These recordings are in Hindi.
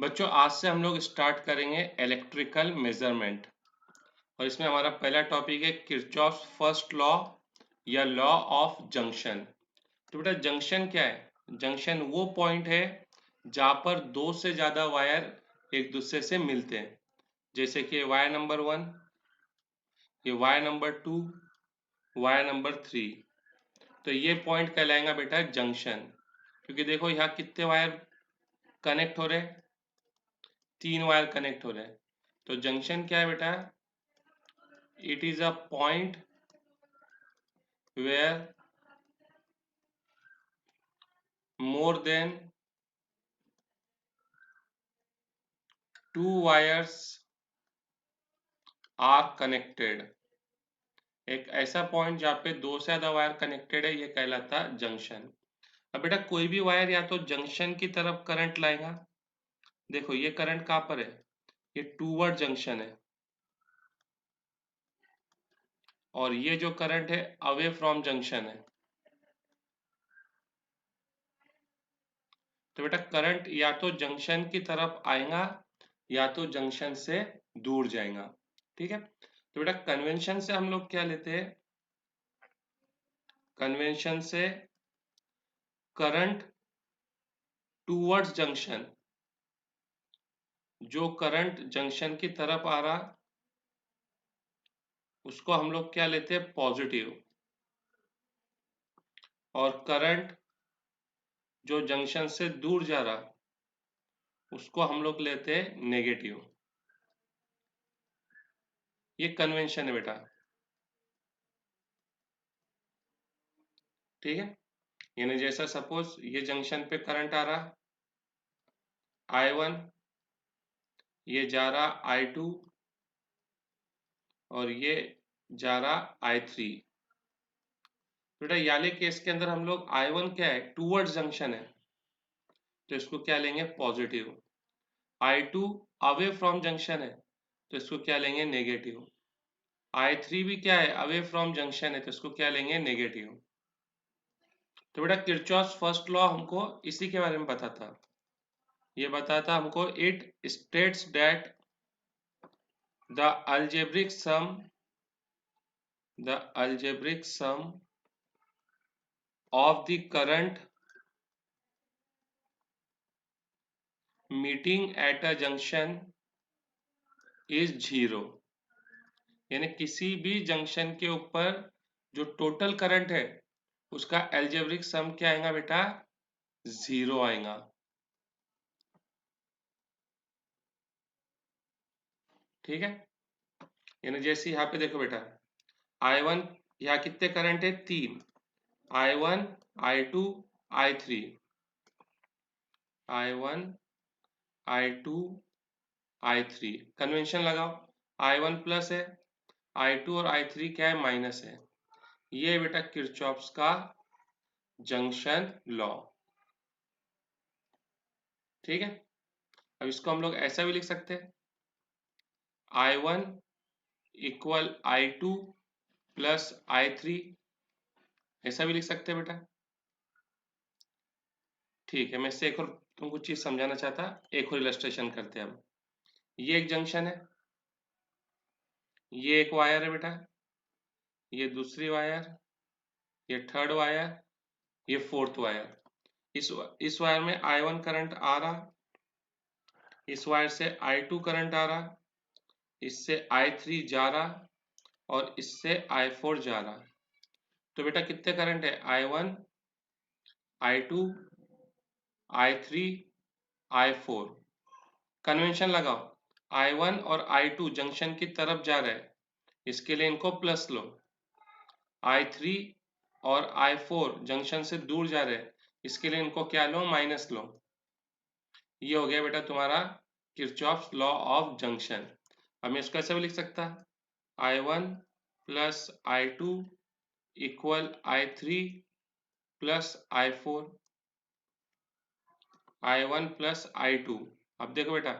बच्चों आज से हम लोग स्टार्ट करेंगे इलेक्ट्रिकल मेजरमेंट और इसमें हमारा पहला टॉपिक है किरचॉफ्स फर्स्ट लॉ या लॉ ऑफ जंक्शन। तो बेटा जंक्शन क्या है? जंक्शन वो पॉइंट है जहाँ पर दो से ज़्यादा वायर एक दूसरे से मिलते हैं, जैसे कि वायर नंबर 1, ये वायर नंबर 2, वायर नंबर 3। तो ये पॉइंट कहलाएगा बेटा जंक्शन, क्योंकि देखो यहाँ कितने वायर कनेक्ट हो रहे हैं? 3 वायर कनेक्ट हो रहे हैं। तो जंक्शन क्या है बेटा? It is a point where more than two wires are connected। एक ऐसा पॉइंट जहाँ पे दो से ज्यादा वायर कनेक्टेड है, ये कहलाता है जंक्शन। अब बेटा कोई भी वायर या तो जंक्शन की तरफ करंट लाएगा, देखो ये करंट कहाँ पर है? ये टूवर्ड जंक्शन है, और ये जो करंट है अवे फ्रॉम जंक्शन है। तो बेटा करंट या तो जंक्शन की तरफ आएगा या तो जंक्शन से दूर जाएगा। ठीक है, तो बेटा कन्वेंशन से हम लोग क्या लेते हैं? कन्वेंशन से करंट टूवर्ड्स जंक्शन, जो करंट जंक्शन की तरफ आ रहा उसको हम लोग क्या लेते हैं? पॉजिटिव। और करंट जो जंक्शन से दूर जा रहा उसको हम लोग लेते हैं नेगेटिव। ये कन्वेंशन है बेटा। ठीक है, यानी जैसा सपोज ये जंक्शन पे करंट आ रहा I1, ये जा रहा I2, और ये जा रहा I3। बेटा याले केस के अंदर हम लोग I1 क्या है? टूवर्ड्स जंक्शन है, तो इसको क्या लेंगे? Positive. I2 away from junction है, तो इसको क्या लेंगे? नेगेटिव। I3 भी क्या है? अवे फ्रॉम जंक्शन है, तो इसको क्या लेंगे? नेगेटिव। तो बेटा किरचॉफ्स फर्स्ट लॉ हमको इसी के बारे में बताता। ये बताता हमको it states that the algebraic sum the algebraic sum of the current meeting at a junction is 0। यानी किसी भी जंक्शन के ऊपर जो टोटल करंट है उसका एल्जेब्रिक सम क्या आएगा बेटा? 0 आएगा। ठीक है, यानी जैसे यहाँ पे देखो बेटा I1, यहाँ कितने करंट है? 3। I1, I2, I3। I1, I2, I3। Convention लगाओ, I1 प्लस है, I2 और I3 क्या है? माइनस है। ये बेटा किरचॉफ्स का जंक्शन लॉ। ठीक है, अब इसको हम लोग ऐसा भी लिख सकते हैं, I1 equal I2 plus I3, ऐसा भी लिख सकते हैं बेटा। ठीक है, मैं इससे एक और तुमको चीज समझाना चाहता, एक और इलस्ट्रेशन करते हैं हम। ये एक जंक्शन है, ये एक वायर है बेटा, ये दूसरी वायर, ये थर्ड वायर, ये फोर्थ वायर। इस वायर में I1 करंट आ रहा, इस वायर से I2 करंट आ रहा, इससे I3 जा रहा, और इससे I4 जा रहा। तो बेटा कितने करंट है? I1, I2, I3, I4। Convention लगाओ, I1 और I2 जंक्शन की तरफ जा रहे हैं, इसके लिए इनको प्लस लो। I3 और I4 जंक्शन से दूर जा रहे हैं, इसके लिए इनको क्या लो? Minus low. ये हो गया बेटा तुम्हारा किरचॉफ्स लॉ ऑफ जंक्शन। अब मैं इसको ऐसे भी लिख सकता, I1 plus I2 equal I3 plus I4। I1 plus I2, अब देखो बेटा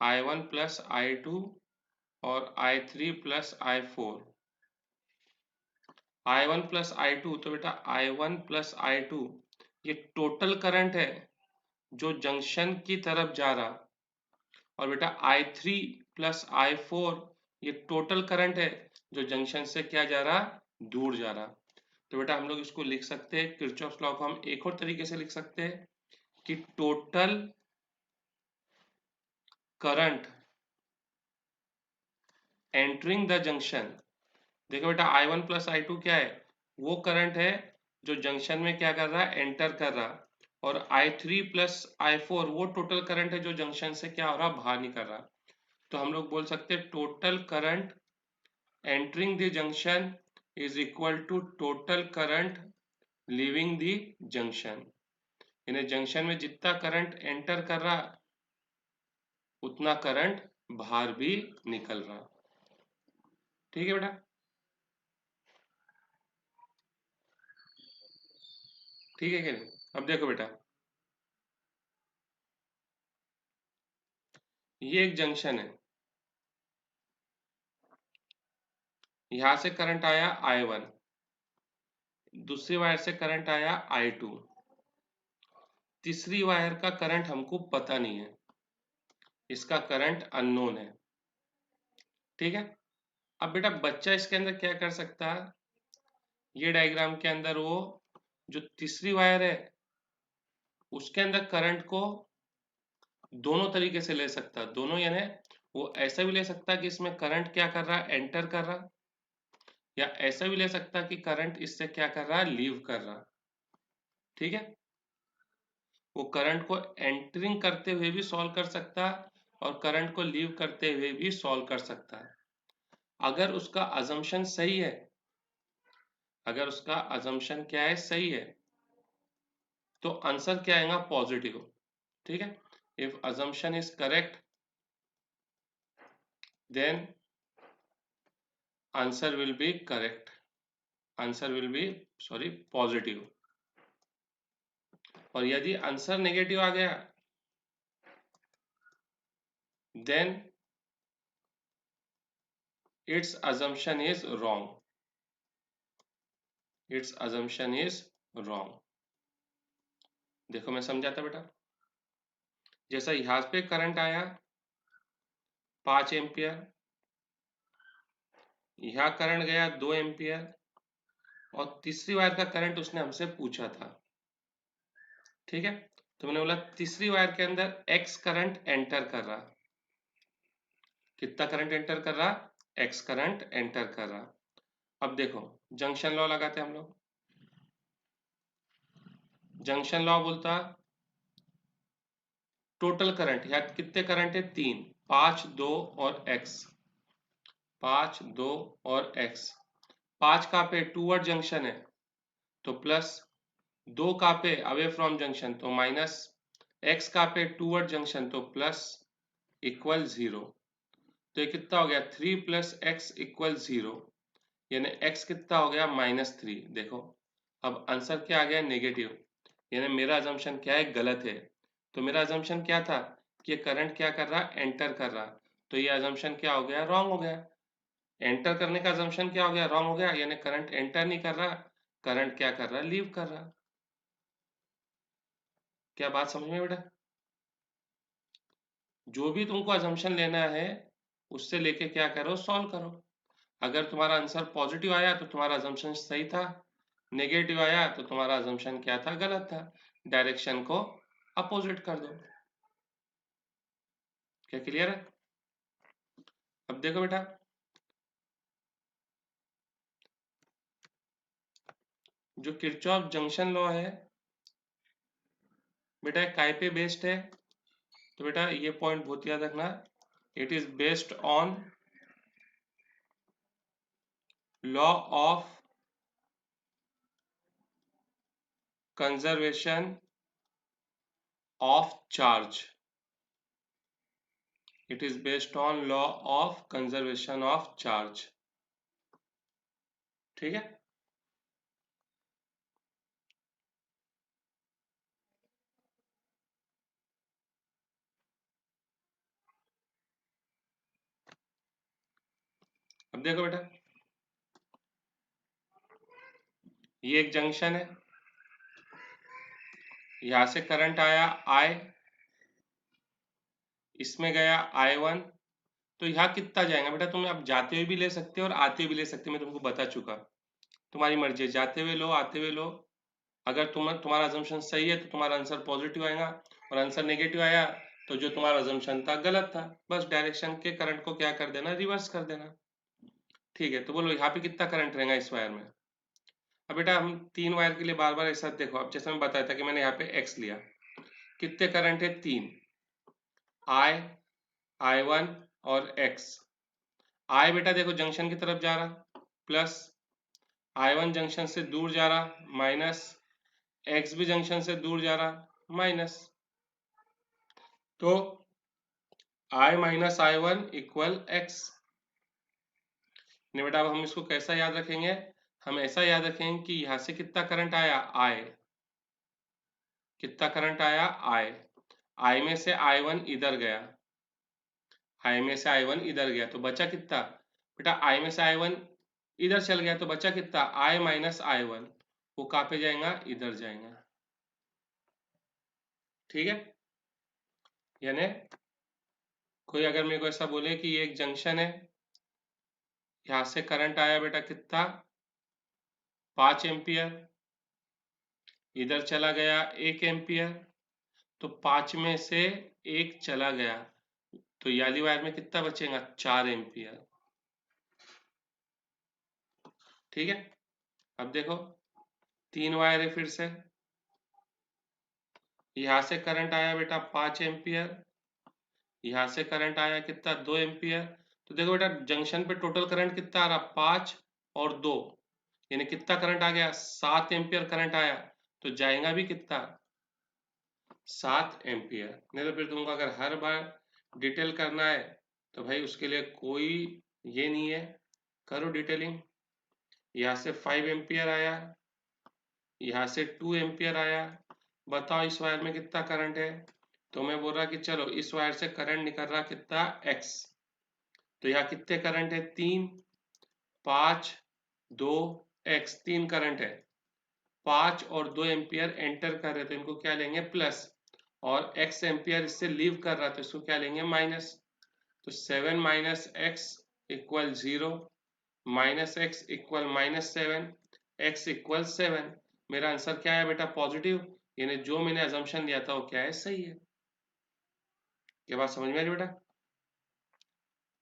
I1 प्लस I2 और I3 plus I4। I1 plus I2, तो बेटा I1 प्लस I2 ये टोटल करंट है जो जंक्शन की तरफ जा रहा, और बेटा I3 प्लस I4 ये टोटल करंट है जो जंक्शन से क्या जा रहा, दूर जा रहा। तो बेटा हम लोग इसको लिख सकते हैं, किरचॉफ लॉ को हम एक और तरीके से लिख सकते हैं कि total current entering the junction. देखो बेटा I1 प्लस I2 क्या है, वो करंट है जो जंक्शन में क्या कर रहा है, एंटर कर रहा। और I3 प्लस I4 वो टोटल करंट है जो जंक्शन से क्या हो रहा, बाहर निकल रहा। तो हम लोग बोल सकते हैं total current entering the junction is equal to total current leaving the junction. यानी जंक्शन में जितना करंट एंटर कर रहा उतना करंट बाहर भी निकल रहा। ठीक है बेटा, ठीक है क्या नहीं? अब देखो बेटा, ये एक जंक्शन है, यहां से करंट आया I1, दूसरी वायर से करंट आया I2, तीसरी वायर का करंट हमको पता नहीं है, इसका करंट अननोन है। ठीक है, अब बेटा बच्चा इसके अंदर क्या कर सकता है, ये डायग्राम के अंदर वो जो तीसरी वायर है उसके अंदर करंट को दोनों तरीके से ले सकता है। दोनों यानी वो ऐसा भी ले सकता है कि इसमें करंट क्या कर रहा है, एंटर कर रहा, या ऐसा भी ले सकता है कि करंट इससे क्या कर रहा है, लीव कर रहा। ठीक है, वो करंट को एंटरिंग करते हुए भी सॉल्व कर सकता है और करंट को लीव करते हुए भी सॉल्व कर सकता है। अगर उसका अजम्पशन सही है, अगर उसका अजम्पशन क्या है, सही है, तो आंसर क्या आएगा, पॉजिटिव। ठीक है, if assumption is correct then answer will be correct, answer will be sorry positive. और यदि आंसर नेगेटिव आ गया then it's assumption is wrong, it's assumption is wrong। देखो मैं समझाता बेटा, जैसा यहां पे करंट आया 5 एम्पियर, यहाँ करंट गया 2 एम्पियर, और तीसरी वायर का करंट उसने हमसे पूछा था। ठीक है, तो मैंने बोला तीसरी वायर के अंदर एक्स करंट एंटर कर रहा, कितना करंट एंटर कर रहा, एक्स करंट एंटर कर रहा। अब देखो जंक्शन लॉ लगाते हैं हम लोग, जंक्शन लॉ बोलता टोटल करंट, यहाँ कितने करंट है, 3, 5, 2 और x, 5, 2 और x। 5 कहाँ पे, टूवर्ड जंक्शन है तो प्लस, 2 कहाँ पे, अवे फ्रॉम जंक्शन तो माइनस, x कहाँ पे, टूवर्ड जंक्शन तो प्लस, इक्वल 0। तो ये कितना हो गया, 3 प्लस एक्स इक्वल 0, यानी x कितना हो गया, -3। देखो अब आंसर क्या आ गया, नेगेटिव, यानी मेरा अजम्पशन क्या है, गलत है। तो मेरा अजम्पशन क्या था कि ये करंट क्या कर रहा, एंटर कर रहा, तो ये अजम्पशन क्या हो गया, रॉन्ग हो गया। एंटर करने का अजम्पशन क्या हो गया, रॉन्ग हो गया, यानी करंट एंटर नहीं कर रहा, करंट क्या कर रहा, लीव कर रहा। क्या बात समझ में बेटा, जो भी तुमको अजम्पशन लेना है उससे लेके क्या करो, सॉल्व करो। अगर तुम्हारा आंसर पॉजिटिव आया तो तुम्हारा अजम्पशन सही था, नेगेटिव आया तो तुम्हारा अजम्पशन क्या था, गलत था। डायरेक्शन को अपोजिट कर दो। क्या क्लियर है? अब देखो बेटा, जो किरचॉफ जंक्शन लॉ है बेटा काय पे बेस्ड है, तो बेटा ये पॉइंट बहुत याद रखना, it is based on law of conservation of charge, it is based on law of conservation of charge. ठीक है, अब देखो बेटा, ये एक जंक्शन है, यहाँ से करंट आया I, इसमें गया I1, तो यहाँ कितना जाएगा बेटा? तुम अब जाते हुए भी ले सकते हो और आते हुए भी ले सकते हो, मैं तुमको बता चुका। तुम्हारी मर्जी है, जाते हुए लो आते हुए लो। अगर तुम्हारा अजम्पशन सही है तो तुम्हारा आंसर पॉजिटिव आएगा, और आंसर नेगेटिव आया तो जो तुम्हारा अजम्पशन था गलत था। बस डायरेक्शन के करंट को क्या कर देना, रिवर्स कर देना। ठीक है, तो बोलो यहाँ पे कितना करंट रहेगा इस वायर में? अब बेटा हम 3 वायर के लिए बार बार एक साथ देखो। अब जैसे मैं बताया था कि मैंने यहाँ पे एक्स लिया, कितने करंट है? 3, I1 और X। I बेटा देखो जंक्शन की तरफ जा रहा, प्लस I1 जंक्शन से दूर जा रहा, माइनस X भी जंक्शन से दूर जा रहा, माइनस। तो I minus I1 equal X। नहीं बेटा, अब हम इसको कैसा याद रखेंगे? हम ऐसा याद रखेंगे कि यहाँ से कितना करंट आया? I। कितना करंट आया? I में से I1 इधर गया, I में से I1 इधर गया, तो बचा कितना बेटा? I में से I1 इधर चल गया, तो बचा कितना? I minus I1। वो कहाँ पे जाएगा? इधर जाएगा। ठीक है, यानी कोई अगर मेरे को ऐसा बोले कि ये एक जंक्शन है, यहाँ से करंट आया बेटा कितना? 5 एम्पियर, इधर चला गया 1 एम्पियर, तो 5 में से 1 चला गया, तो ये वाली वायर में कितना बचेगा? 4 एम्पियर। ठीक है, अब देखो 3 वायर है फिर से। यहाँ से करंट आया बेटा 5 एम्पियर, यहाँ से करंट आया कितना? 2 एम्पियर। तो देखो बेटा जंक्शन पे टोटल करंट कितना आ रहा? 5 और 2, यानी कितना करंट आ गया? 7 एम्पियर करंट आया। तो जाएगा भी कितना? 7 एम्पियर। नहीं तो फिर तुमको अगर हर बार डिटेल करना है तो भाई उसके लिए कोई ये नहीं है, करो डिटेलिंग। यहाँ से 5 एम्पियर आया, यहाँ से 2 एम्पियर आया, बताओ इस वायर में कितना करंट है? तो मैं बोल रहा कि चलो इस वायर से करंट निकल रहा कितना? X। तो यहाँ कितने करंट है? 3, 5, 2, X। 3 करंट है, 5 और 2 एम्पियर एंटर कर रहे, तो इनको क्या लेंगे? प्लस। और X एम्पियर इससे लीव कर रहा, तो इसको क्या लेंगे? माइनस। तो 7 minus x equal 0, minus x equal minus 7, x equal 7। मेरा आंसर क्या है बेटा? पॉजिटिव। यानी जो मैंने अजम्पशन लिया था वो क्या है? सही है। ये बात समझ में आ रही बेटा?